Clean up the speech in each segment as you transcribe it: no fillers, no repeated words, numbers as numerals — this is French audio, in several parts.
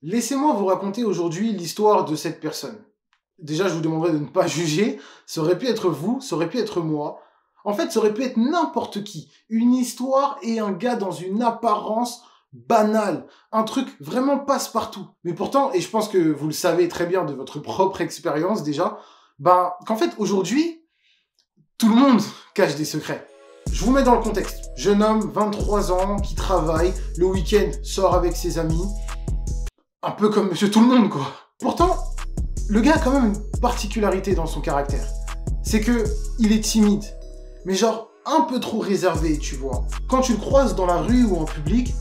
Laissez-moi vous raconter aujourd'hui l'histoire de cette personne. Déjà, je vous demanderai de ne pas juger. Ça aurait pu être vous, ça aurait pu être moi. En fait, ça aurait pu être n'importe qui. Une histoire et un gars dans une apparence banale. Un truc vraiment passe-partout. Mais pourtant, et je pense que vous le savez très bien de votre propre expérience déjà, qu'en fait, aujourd'hui, tout le monde cache des secrets. Je vous mets dans le contexte. Jeune homme, 23 ans, qui travaille, le week-end sort avec ses amis. Un peu comme monsieur tout le monde, quoi. Pourtant, le gars a quand même une particularité dans son caractère. C'est que il est timide. Mais genre, un peu trop réservé, tu vois. Quand tu le croises dans la rue ou en public,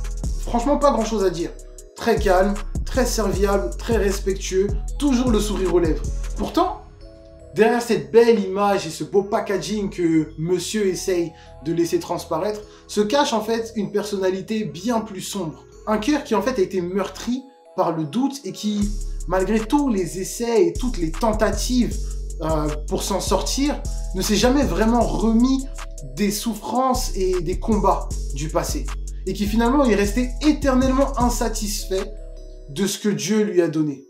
franchement, pas grand-chose à dire. Très calme, très serviable, très respectueux, toujours le sourire aux lèvres. Pourtant, derrière cette belle image et ce beau packaging que monsieur essaye de laisser transparaître, se cache en fait une personnalité bien plus sombre. Un cœur qui en fait a été meurtri par le doute et qui, malgré tous les essais et toutes les tentatives pour s'en sortir, ne s'est jamais vraiment remis des souffrances et des combats du passé. Et qui finalement est resté éternellement insatisfait de ce que Dieu lui a donné.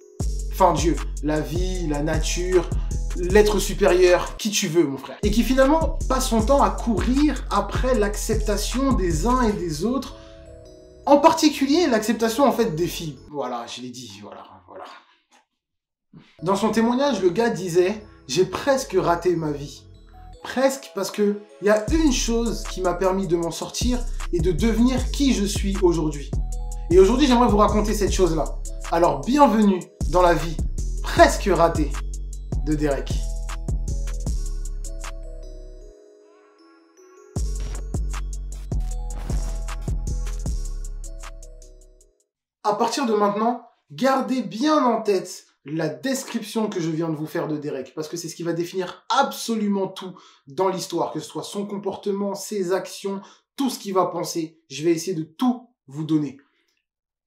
Enfin Dieu, la vie, la nature, l'être supérieur, qui tu veux mon frère. Et qui finalement passe son temps à courir après l'acceptation des uns et des autres, en particulier l'acceptation en fait des filles. Voilà, je l'ai dit, voilà. Dans son témoignage, le gars disait « J'ai presque raté ma vie ». Presque parce que il y a une chose qui m'a permis de m'en sortir et de devenir qui je suis aujourd'hui. Et aujourd'hui, j'aimerais vous raconter cette chose-là. Alors, bienvenue dans la vie presque ratée de Derek. À partir de maintenant, gardez bien en tête la description que je viens de vous faire de Derek, parce que c'est ce qui va définir absolument tout dans l'histoire, que ce soit son comportement, ses actions, tout ce qu'il va penser. Je vais essayer de tout vous donner.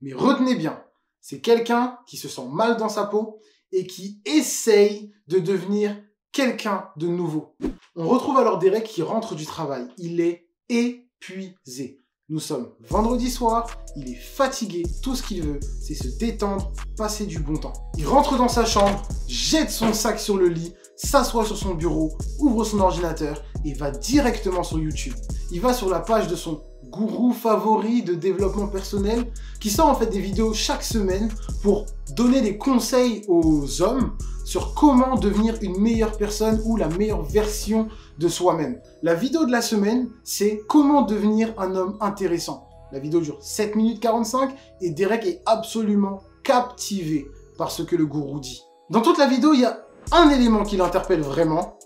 Mais retenez bien, c'est quelqu'un qui se sent mal dans sa peau et qui essaye de devenir quelqu'un de nouveau. On retrouve alors Derek qui rentre du travail. Il est épuisé. Nous sommes vendredi soir, il est fatigué, tout ce qu'il veut, c'est se détendre, passer du bon temps. Il rentre dans sa chambre, jette son sac sur le lit, s'assoit sur son bureau, ouvre son ordinateur et va directement sur YouTube. Il va sur la page de son gourou favori de développement personnel qui sort en fait des vidéos chaque semaine pour donner des conseils aux hommes sur comment devenir une meilleure personne ou la meilleure version de soi-même. La vidéo de la semaine, c'est comment devenir un homme intéressant. La vidéo dure 7 minutes 45 et Derek est absolument captivé par ce que le gourou dit. Dans toute la vidéo, il y a un élément qui l'interpelle vraiment.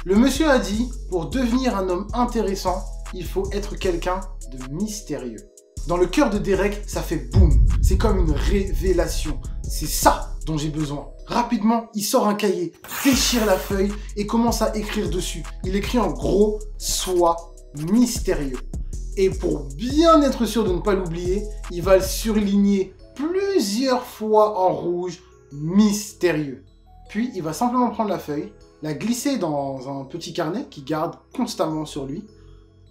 Le monsieur a dit, pour devenir un homme intéressant, il faut être quelqu'un de mystérieux. Dans le cœur de Derek, ça fait boum. C'est comme une révélation. C'est ça dont j'ai besoin. Rapidement, il sort un cahier, déchire la feuille et commence à écrire dessus. Il écrit en gros « Sois mystérieux ». Et pour bien être sûr de ne pas l'oublier, il va le surligner plusieurs fois en rouge « Mystérieux ». Puis, il va simplement prendre la feuille, la glisser dans un petit carnet qu'il garde constamment sur lui.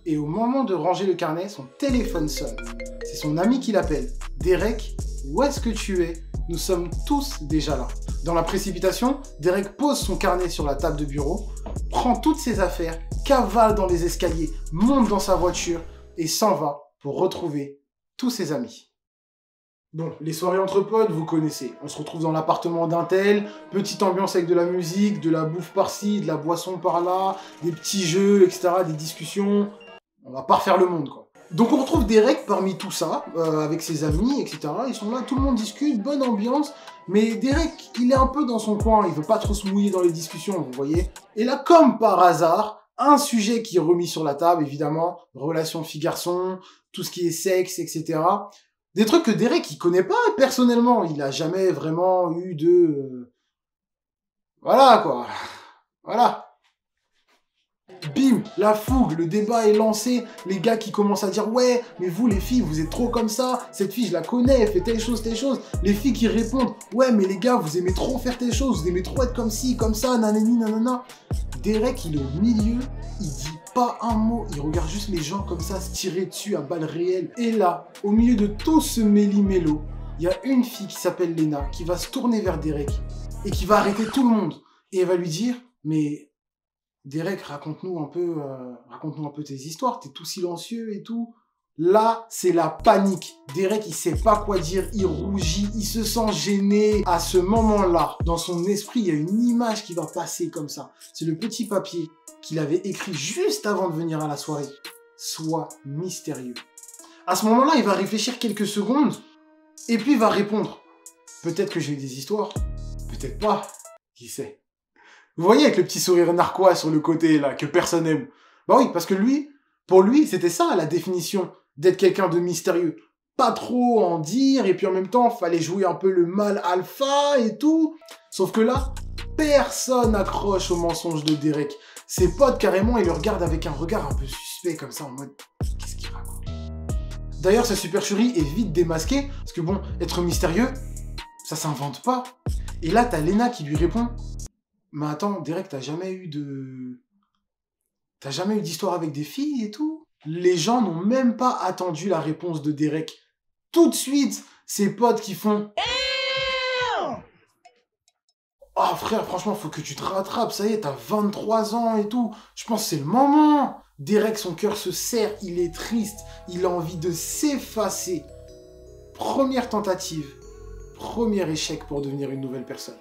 Et au moment de ranger le carnet, son téléphone sonne. C'est son ami qui l'appelle. « Derek, où est-ce que tu es ? Nous sommes tous déjà là. » Dans la précipitation, Derek pose son carnet sur la table de bureau, prend toutes ses affaires, cavale dans les escaliers, monte dans sa voiture et s'en va pour retrouver tous ses amis. Bon, les soirées entre potes, vous connaissez. On se retrouve dans l'appartement d'un tel, petite ambiance avec de la musique, de la bouffe par-ci, de la boisson par-là, des petits jeux, etc., des discussions. On va pas refaire le monde, quoi. Donc on retrouve Derek parmi tout ça, avec ses amis, etc. Ils sont là, tout le monde discute, bonne ambiance. Mais Derek, il est un peu dans son coin, il veut pas trop se mouiller dans les discussions, vous voyez. Et là, comme par hasard, un sujet qui est remis sur la table, évidemment, relations fille-garçon, tout ce qui est sexe, etc. Des trucs que Derek, il connaît pas personnellement, il a jamais vraiment eu de... Voilà, quoi. Voilà. Bim, la fougue, le débat est lancé, les gars qui commencent à dire « Ouais, mais vous les filles, vous êtes trop comme ça, cette fille je la connais, elle fait telle chose. » Les filles qui répondent « Ouais, mais les gars, vous aimez trop faire telle chose, vous aimez trop être comme ci, comme ça, nanani, nanana. » Derek, il est au milieu, il dit pas un mot, il regarde juste les gens comme ça se tirer dessus à balles réelles. Et là, au milieu de tout ce méli-mélo, il y a une fille qui s'appelle Lena qui va se tourner vers Derek et qui va arrêter tout le monde. Et elle va lui dire, mais Derek, raconte-nous un peu tes histoires, t'es tout silencieux et tout. Là, c'est la panique. Derek, il sait pas quoi dire, il rougit, il se sent gêné. À ce moment-là, dans son esprit, il y a une image qui va passer comme ça. C'est le petit papier qu'il avait écrit juste avant de venir à la soirée. Sois mystérieux. À ce moment-là, il va réfléchir quelques secondes et puis il va répondre. Peut-être que j'ai eu des histoires, peut-être pas, qui sait. Vous voyez avec le petit sourire narquois sur le côté là, que personne aime. Bah oui, parce que pour lui, c'était ça la définition d'être quelqu'un de mystérieux. Pas trop en dire, et puis en même temps, fallait jouer un peu le mâle alpha et tout. Sauf que là, personne n'accroche au mensonge de Derek. Ses potes, carrément, ils le regardent avec un regard un peu suspect, comme ça, en mode, qu'est-ce qu'il raconte? D'ailleurs, sa supercherie est vite démasquée, parce que bon, être mystérieux, ça s'invente pas. Et là, t'as Lena qui lui répond, mais attends, Derek, t'as jamais eu d'histoire avec des filles et tout? Les gens n'ont même pas attendu la réponse de Derek. Tout de suite, ses potes qui font... Oh frère, franchement, faut que tu te rattrapes, ça y est, t'as 23 ans et tout. Je pense que c'est le moment. Derek, son cœur se serre, il est triste, il a envie de s'effacer. Première tentative, premier échec pour devenir une nouvelle personne.